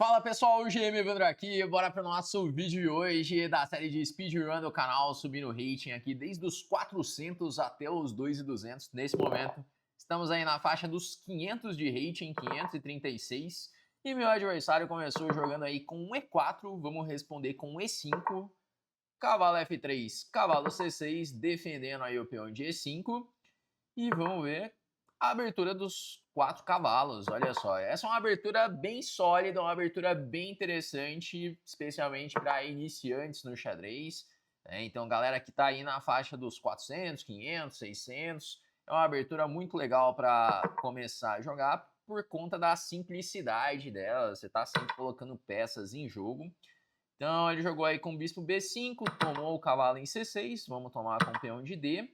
Fala pessoal, o GM Evandro aqui, bora para o nosso vídeo de hoje da série de speedrun do canal, subindo o rating aqui desde os 400 até os 2.200 nesse momento. Estamos aí na faixa dos 500 de rating, 536, e meu adversário começou jogando aí com um E4, vamos responder com um E5, cavalo F3, cavalo C6, defendendo aí o peão de E5, e vamos ver a abertura dos 4 cavalos, olha só. Essa é uma abertura bem sólida, uma abertura bem interessante, especialmente para iniciantes no xadrez. Então, galera que está aí na faixa dos 400, 500, 600, é uma abertura muito legal para começar a jogar por conta da simplicidade dela. Você está sempre colocando peças em jogo. Então, ele jogou aí com o bispo B5, tomou o cavalo em C6, vamos tomar com o peão de D.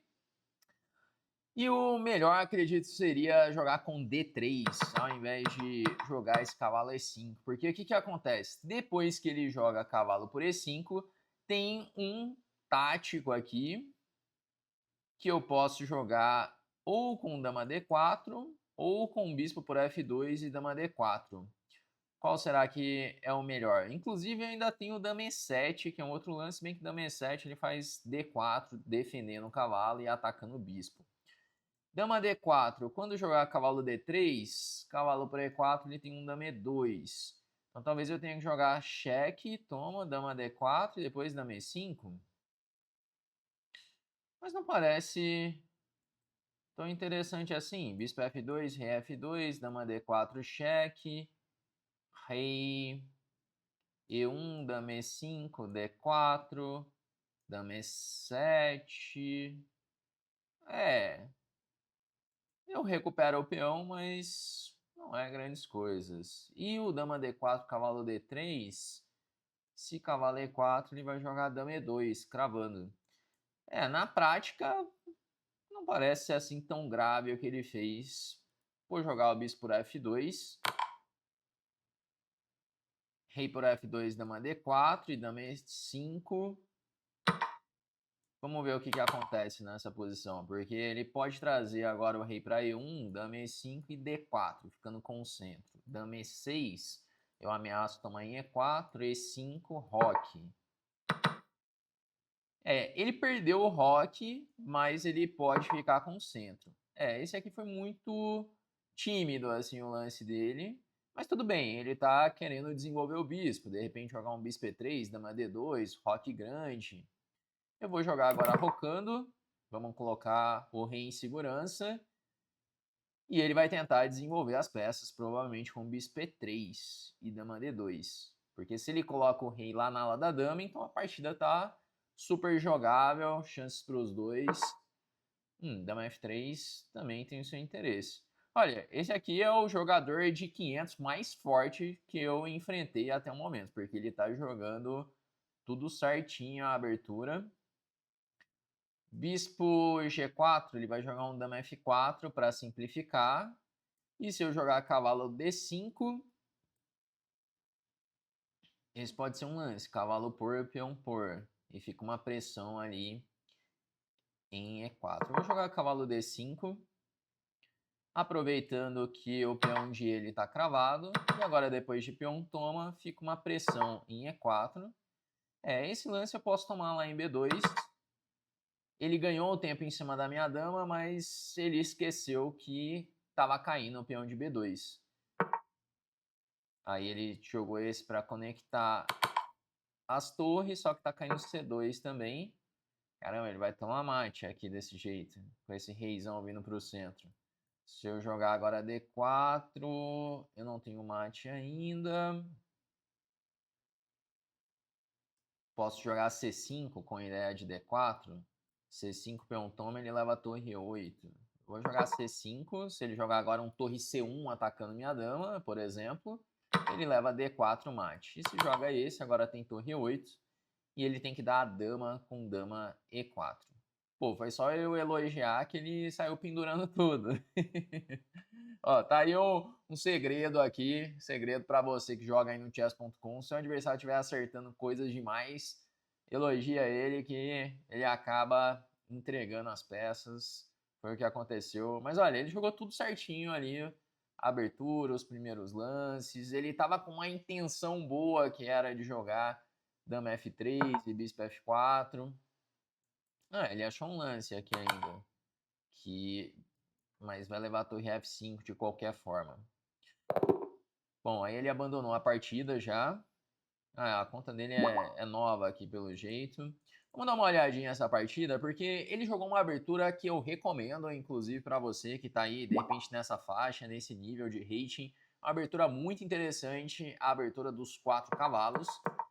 E o melhor, acredito, seria jogar com D3, ao invés de jogar esse cavalo E5. Porque o que acontece? Depois que ele joga cavalo por E5, tem um tático aqui, que eu posso jogar ou com dama D4, ou com bispo por F2 e dama D4. Qual será que é o melhor? Inclusive, ainda tem o dama E7, que é um outro lance, bem que dama E7 ele faz D4, defendendo o cavalo e atacando o bispo. Dama D4, quando jogar cavalo D3, cavalo por E4, ele tem um dama E2. Então talvez eu tenha que jogar cheque, toma, dama D4 e depois dama E5. Mas não parece tão interessante assim. Bispo F2, rei F2, dama D4, cheque, rei E1, dama E5, D4, dama E7. Eu recupero o peão, mas não é grandes coisas. E o dama D4, cavalo D3, se cavalo E4, ele vai jogar dama E2, cravando. Na prática, não parece ser assim tão grave o que ele fez. Vou jogar o bispo por F2. Rei por F2, dama D4 e dama E5. Vamos ver o que acontece nessa posição, porque ele pode trazer agora o rei para E1, dama E5 e D4, ficando com o centro. Dama E6, eu ameaço tomar em E4, E5, roque. Ele perdeu o roque, mas ele pode ficar com o centro. Esse aqui foi muito tímido, assim, o lance dele. Mas tudo bem, ele tá querendo desenvolver o bispo. De repente jogar um bispo E3, dama D2, roque grande. Eu vou jogar agora rocando. Vamos colocar o rei em segurança. E ele vai tentar desenvolver as peças, provavelmente com bispo E3 e dama D2. Porque se ele coloca o rei lá na ala da dama, então a partida tá super jogável, chances para os dois. Dama F3 também tem o seu interesse. Olha, esse aqui é o jogador de 500 mais forte que eu enfrentei até o momento, porque ele tá jogando tudo certinho a abertura. Bispo G4, ele vai jogar um dama F4 para simplificar. E se eu jogar cavalo D5, esse pode ser um lance, cavalo por, peão por. E fica uma pressão ali em E4. Eu vou jogar cavalo D5, aproveitando que o peão de ele está cravado. E agora depois de peão toma, fica uma pressão em E4. Esse lance eu posso tomar lá em B2. Ele ganhou o tempo em cima da minha dama, mas ele esqueceu que estava caindo o peão de B2. Aí ele jogou esse para conectar as torres, só que tá caindo C2 também. Caramba, ele vai tomar mate aqui desse jeito, com esse reizão vindo para o centro. Se eu jogar agora D4, eu não tenho mate ainda. Posso jogar C5 com a ideia de D4. C5 peão toma, ele leva a torre E8. Vou jogar C5, se ele jogar agora um torre C1 atacando minha dama, por exemplo, ele leva D4 mate. E se joga esse, agora tem torre E8, e ele tem que dar a dama com dama E4. Pô, foi só eu elogiar que ele saiu pendurando tudo. Ó, tá aí um segredo aqui, segredo para você que joga aí no chess.com. Se o adversário estiver acertando coisas demais, elogia ele que ele acaba entregando as peças. Foi o que aconteceu. Mas olha, ele jogou tudo certinho ali abertura, os primeiros lances. Ele estava com uma intenção boa, que era de jogar dama F3 e bispo F4. Ah, ele achou um lance aqui ainda, mas vai levar a torre F5 de qualquer forma. Bom, aí ele abandonou a partida já. Ah, a conta dele é nova aqui pelo jeito. Vamos dar uma olhadinha nessa partida, porque ele jogou uma abertura que eu recomendo, inclusive para você que está aí, de repente, nessa faixa, nesse nível de rating. Uma abertura muito interessante, a abertura dos 4 cavalos.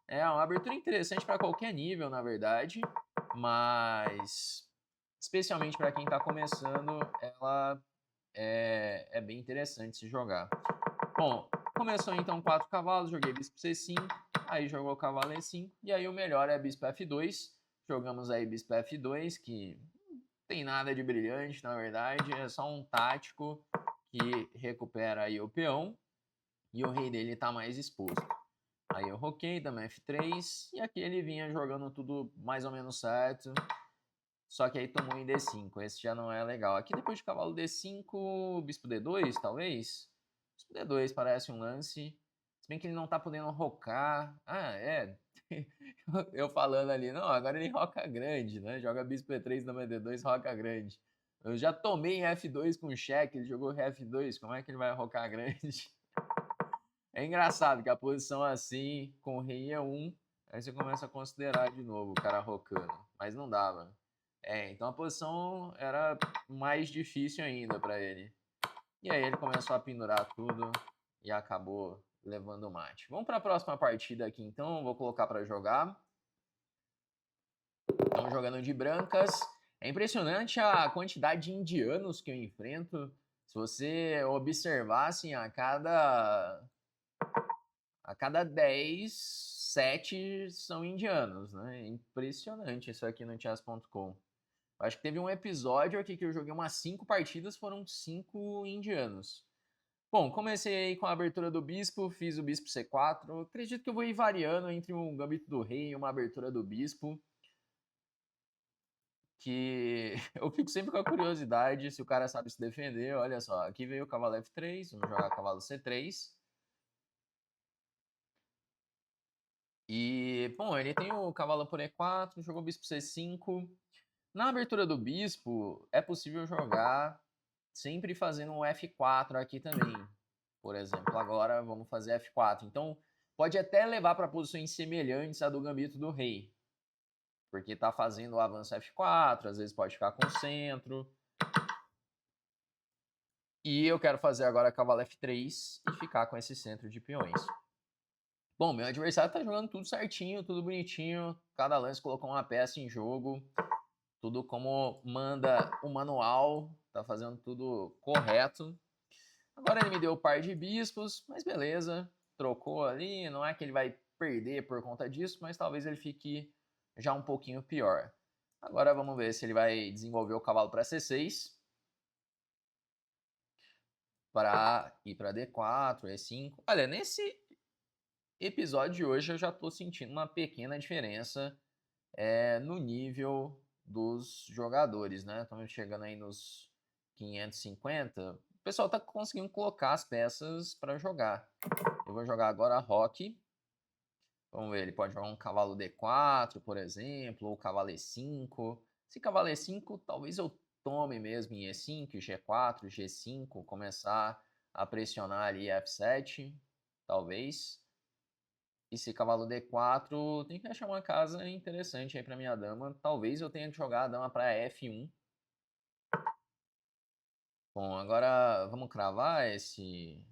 É uma abertura interessante para qualquer nível, na verdade, mas especialmente para quem está começando, ela é bem interessante se jogar. Bom, começou então 4 cavalos, joguei bispo C5, aí jogou cavalo E5, e aí o melhor é bispo F2. Jogamos aí bispo F2, que não tem nada de brilhante, na verdade, é só um tático que recupera aí o peão, e o rei dele está mais exposto. Aí eu roquei, dama F3, e aqui ele vinha jogando tudo mais ou menos certo, só que aí tomou em D5, esse já não é legal. Aqui depois de cavalo D5, bispo D2, talvez? Bispo D2 parece um lance, se bem que ele não tá podendo rocar. Ah, é, eu falando ali, não, agora ele roca grande, né? Joga bispo E3, dama D2, roca grande. Eu já tomei em F2 com cheque, ele jogou F2, como é que ele vai rocar grande? É engraçado que a posição assim, com o rei E1, aí você começa a considerar de novo o cara rocando, mas não dava. Então a posição era mais difícil ainda para ele. E aí ele começou a pendurar tudo e acabou levando o mate. Vamos para a próxima partida aqui então, vou colocar para jogar. Estamos jogando de brancas. É impressionante a quantidade de indianos que eu enfrento. Se você observasse, a cada 10, 7 são indianos, né? É impressionante isso aqui no chess.com. Acho que teve um episódio aqui que eu joguei umas 5 partidas, foram 5 indianos. Bom, comecei aí com a abertura do bispo, fiz o bispo C4. Acredito que eu vou ir variando entre um gambito do rei e uma abertura do bispo. Que eu fico sempre com a curiosidade se o cara sabe se defender. Olha só, aqui veio o cavalo F3, vamos jogar cavalo C3. E, bom, ele tem o cavalo por E4, jogou bispo C5. Na abertura do bispo, é possível jogar sempre fazendo um F4 aqui também. Por exemplo, agora vamos fazer F4. Então, pode até levar para posições semelhantes à do gambito do rei. Porque está fazendo o avanço F4, às vezes pode ficar com o centro. E eu quero fazer agora cavalo F3 e ficar com esse centro de peões. Bom, meu adversário está jogando tudo certinho, tudo bonitinho. Cada lance colocou uma peça em jogo. Tudo como manda o manual, tá fazendo tudo correto. Agora ele me deu o par de bispos, mas beleza, trocou ali, não é que ele vai perder por conta disso, mas talvez ele fique já um pouquinho pior. Agora vamos ver se ele vai desenvolver o cavalo para C6, para ir para D4, E5. Olha, nesse episódio de hoje eu já estou sentindo uma pequena diferença no nível dos jogadores, né? Estamos chegando aí nos 550. O pessoal tá conseguindo colocar as peças para jogar. Eu vou jogar agora Roque. Vamos ver, ele pode jogar um cavalo D4, por exemplo, ou cavalo E5. Se cavalo E5, talvez eu tome mesmo em E5, G4, G5, começar a pressionar ali F7, talvez. E se cavalo D4, tem que achar uma casa interessante aí para minha dama. Talvez eu tenha que jogar a dama para F1. Bom, agora vamos cravar esse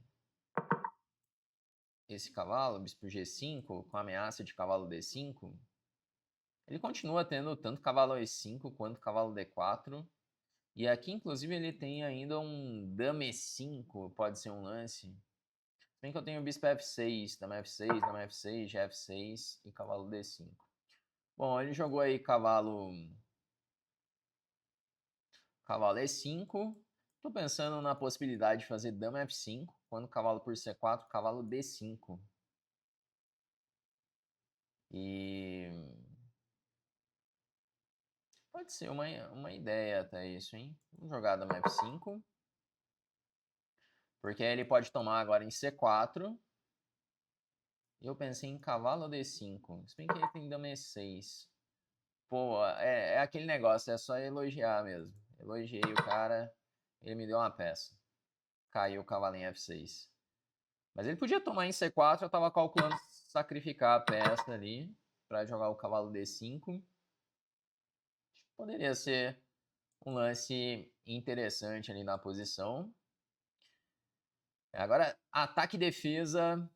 cavalo, bispo G5, com ameaça de cavalo D5. Ele continua tendo tanto cavalo E5 quanto cavalo D4. E aqui, inclusive, ele tem ainda um dama E5, pode ser um lance. Se bem que eu tenho bispo F6, dama F6, dama F6, G F6 e cavalo D5. Bom, ele jogou aí cavalo E5. Estou pensando na possibilidade de fazer dama F5, quando cavalo por C4, cavalo D5. E pode ser uma ideia até isso, hein? Vamos jogar dama F5. Porque aí ele pode tomar agora em C4. Eu pensei em cavalo D5. Se bem que ele tem dama E6. Pô, é aquele negócio, é só elogiar mesmo. Elogiei o cara, ele me deu uma peça. Caiu o cavalo em F6. Mas ele podia tomar em C4, eu tava calculando sacrificar a peça ali para jogar o cavalo D5. Poderia ser um lance interessante ali na posição. Agora, ataque e defesa,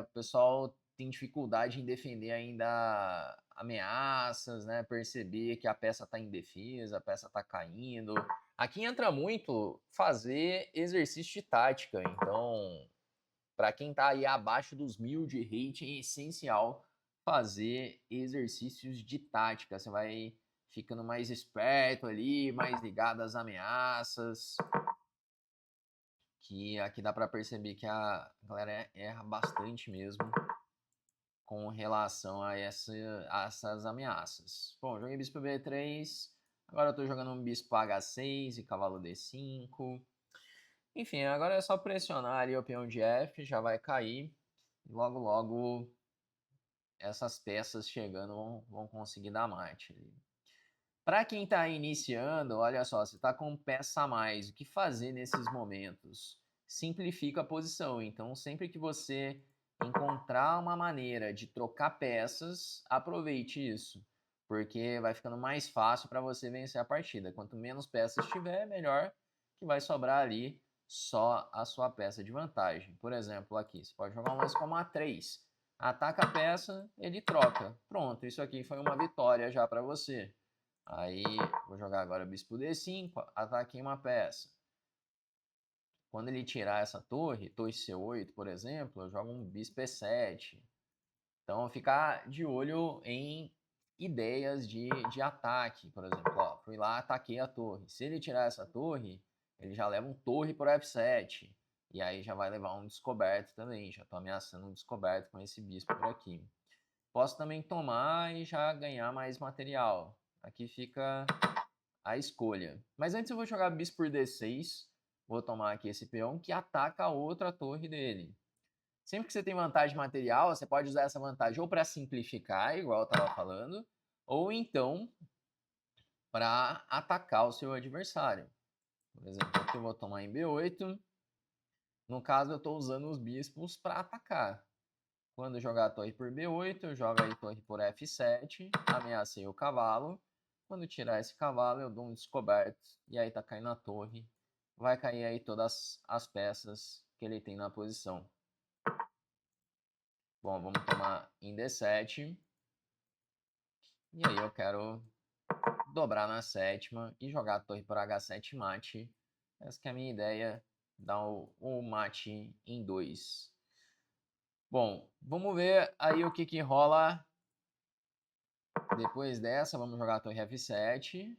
o pessoal tem dificuldade em defender ainda ameaças, né? Perceber que a peça está em defesa, a peça está caindo. Aqui entra muito fazer exercício de tática. Então, para quem está aí abaixo dos 1000 de rating, é essencial fazer exercícios de tática. Você vai ficando mais esperto ali, mais ligado às ameaças. Que aqui dá para perceber que a galera erra bastante mesmo com relação a essas ameaças. Bom, joguei bispo B3, agora eu tô jogando um bispo H6 e cavalo D5. Enfim, agora é só pressionar ali o peão de F, já vai cair. E logo, logo, essas peças chegando vão conseguir dar mate. Para quem está iniciando, olha só, você está com peça a mais, o que fazer nesses momentos? Simplifica a posição. Então, sempre que você encontrar uma maneira de trocar peças, aproveite isso, porque vai ficando mais fácil para você vencer a partida. Quanto menos peças tiver, melhor, que vai sobrar ali só a sua peça de vantagem. Por exemplo, aqui, você pode jogar um lance como A3. Ataca a peça, ele troca. Pronto, isso aqui foi uma vitória já para você. Aí, vou jogar agora bispo D5, ataquei uma peça. Quando ele tirar essa torre C8, por exemplo, eu jogo um bispo E7. Então, ficar de olho em ideias de ataque. Por exemplo, ó, fui lá, ataquei a torre. Se ele tirar essa torre, ele já leva um torre por F7. E aí já vai levar um descoberto também. Já estou ameaçando um descoberto com esse bispo por aqui. Posso também tomar e já ganhar mais material. Aqui fica a escolha. Mas antes eu vou jogar bispo por D6. Vou tomar aqui esse peão que ataca a outra torre dele. Sempre que você tem vantagem material, você pode usar essa vantagem ou para simplificar, igual eu estava falando, ou então para atacar o seu adversário. Por exemplo, aqui eu vou tomar em B8. No caso, eu estou usando os bispos para atacar. Quando eu jogar a torre por B8, eu jogo aí torre por F7, ameacei o cavalo. Quando tirar esse cavalo, eu dou um descoberto e aí tá caindo a torre. Vai cair aí todas as peças que ele tem na posição. Bom, vamos tomar em D7. E aí eu quero dobrar na sétima e jogar a torre por H7 mate. Essa que é a minha ideia, dar o mate em 2. Bom, vamos ver aí o que rola depois dessa. Vamos jogar a torre F7.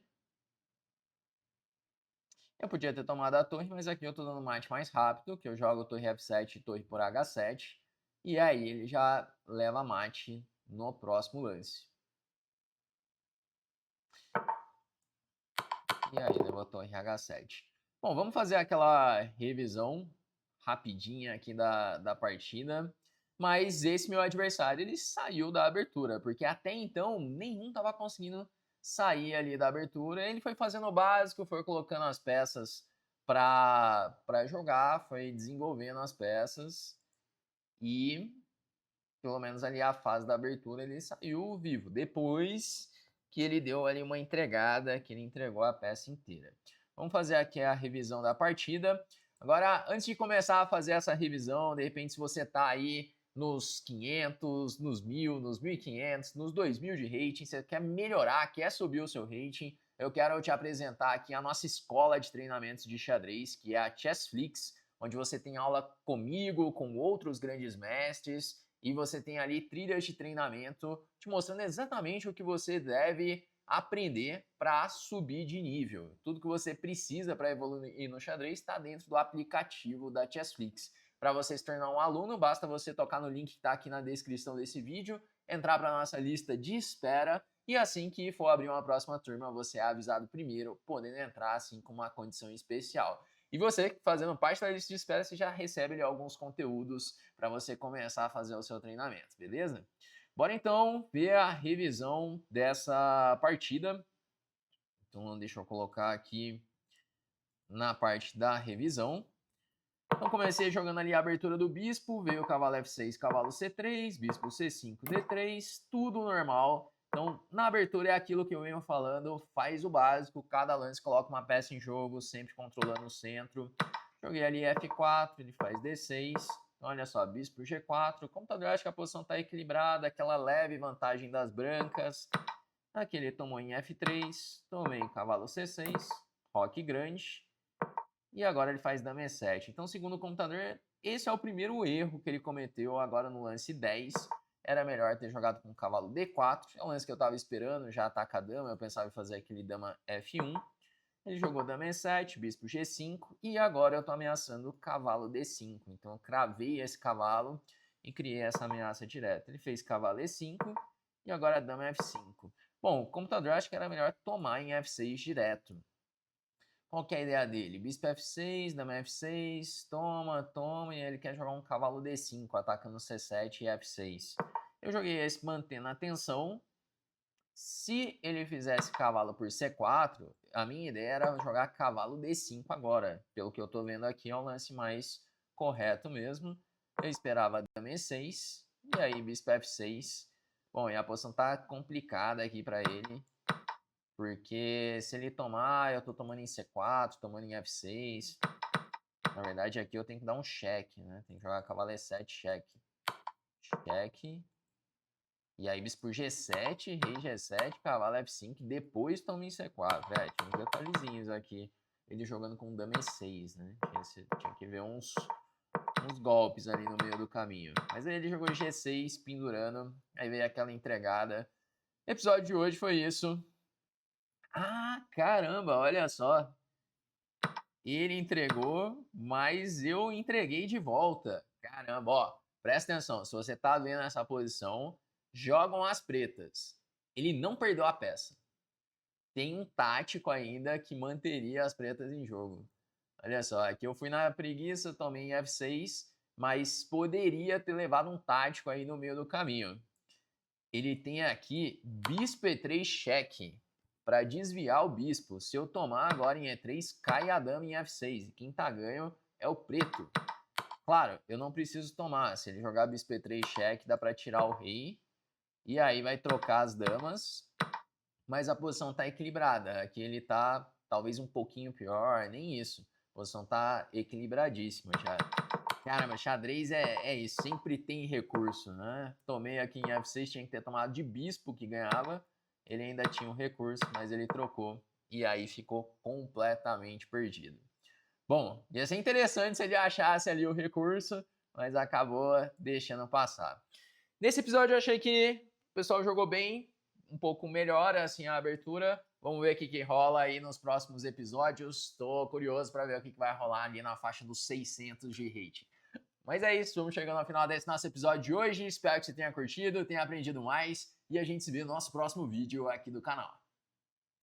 Eu podia ter tomado a torre, mas aqui eu estou dando mate mais rápido, que eu jogo torre F7 e torre por H7. E aí ele já leva mate no próximo lance. E aí levou torre H7. Bom, vamos fazer aquela revisão rapidinha aqui da partida. Mas esse meu adversário, ele saiu da abertura, porque até então nenhum estava conseguindo sair ali da abertura. Ele foi fazendo o básico, foi colocando as peças para jogar, foi desenvolvendo as peças e pelo menos ali a fase da abertura ele saiu vivo. Depois que ele deu ali uma entregada, que ele entregou a peça inteira. Vamos fazer aqui a revisão da partida. Agora, antes de começar a fazer essa revisão, de repente se você está aí nos 500, nos 1000, nos 1500, nos 2000 de rating, você quer melhorar, quer subir o seu rating, eu quero te apresentar aqui a nossa escola de treinamentos de xadrez, que é a Chessflix, onde você tem aula comigo, com outros grandes mestres, e você tem ali trilhas de treinamento te mostrando exatamente o que você deve aprender para subir de nível. Tudo que você precisa para evoluir no xadrez está dentro do aplicativo da Chessflix. Para você se tornar um aluno, basta você tocar no link que está aqui na descrição desse vídeo, entrar para a nossa lista de espera e assim que for abrir uma próxima turma, você é avisado primeiro, podendo entrar assim com uma condição especial. E você, fazendo parte da lista de espera, você já recebe ali alguns conteúdos para você começar a fazer o seu treinamento, beleza? Bora então ver a revisão dessa partida. Então deixa eu colocar aqui na parte da revisão. Então comecei jogando ali a abertura do bispo, veio o cavalo F6, cavalo C3, bispo C5, D3, tudo normal. Então na abertura é aquilo que eu venho falando, faz o básico, cada lance coloca uma peça em jogo, sempre controlando o centro. Joguei ali F4, ele faz D6, então, olha só, bispo G4, o computador acha que a posição está equilibrada, aquela leve vantagem das brancas. Aqui ele tomou em F3, tomei cavalo C6, roque grande. E agora ele faz dama E7. Então, segundo o computador, esse é o primeiro erro que ele cometeu agora no lance 10. Era melhor ter jogado com o cavalo D4. É um lance que eu estava esperando, já ataca a dama. Eu pensava em fazer aquele dama F1. Ele jogou dama E7, bispo G5. E agora eu estou ameaçando o cavalo D5. Então, eu cravei esse cavalo e criei essa ameaça direta. Ele fez cavalo E5 e agora dama F5. Bom, o computador acha que era melhor tomar em F6 direto. Qual que é a ideia dele? Bispo F6, dama F6, toma, toma, e ele quer jogar um cavalo D5, atacando C7 e F6. Eu joguei esse mantendo a tensão. Se ele fizesse cavalo por C4, a minha ideia era jogar cavalo D5 agora. Pelo que eu tô vendo aqui, é o lance mais correto mesmo. Eu esperava dama E6, e aí bispo F6. Bom, e a posição tá complicada aqui para ele. Porque se ele tomar, eu tô tomando em C4, tomando em F6. Na verdade, aqui eu tenho que dar um cheque, né? Tem que jogar cavalo E7, cheque. Cheque. E aí, bispo G7, rei G7, cavalo F5. Depois toma em C4. Tinha uns detalhezinhos aqui. Ele jogando com dama E6, né? Tinha que ver uns golpes ali no meio do caminho. Mas aí ele jogou G6, pendurando. Aí veio aquela entregada. O episódio de hoje foi isso. Ah, caramba, olha só. Ele entregou, mas eu entreguei de volta. Caramba, ó, presta atenção. Se você tá vendo essa posição, jogam as pretas. Ele não perdeu a peça. Tem um tático ainda que manteria as pretas em jogo. Olha só, aqui eu fui na preguiça, tomei em F6, mas poderia ter levado um tático aí no meio do caminho. Ele tem aqui bispo E3 cheque para desviar o bispo. Se eu tomar agora em E3, cai a dama em F6. E quem tá ganho é o preto. Claro, eu não preciso tomar. Se ele jogar bispo E3 cheque, dá para tirar o rei. E aí vai trocar as damas. Mas a posição tá equilibrada. Aqui ele tá talvez um pouquinho pior, nem isso. A posição tá equilibradíssima já. Caramba, xadrez é isso, sempre tem recurso, né? Tomei aqui em F6, tinha que ter tomado de bispo que ganhava. Ele ainda tinha um recurso, mas ele trocou. E aí ficou completamente perdido. Bom, ia ser interessante se ele achasse ali o recurso, mas acabou deixando passar. Nesse episódio eu achei que o pessoal jogou bem, um pouco melhor assim a abertura. Vamos ver o que rola aí nos próximos episódios. Estou curioso para ver o que vai rolar ali na faixa dos 600 de rating. Mas é isso, vamos chegando ao final desse nosso episódio de hoje. Espero que você tenha curtido, tenha aprendido mais. E a gente se vê no nosso próximo vídeo aqui do canal.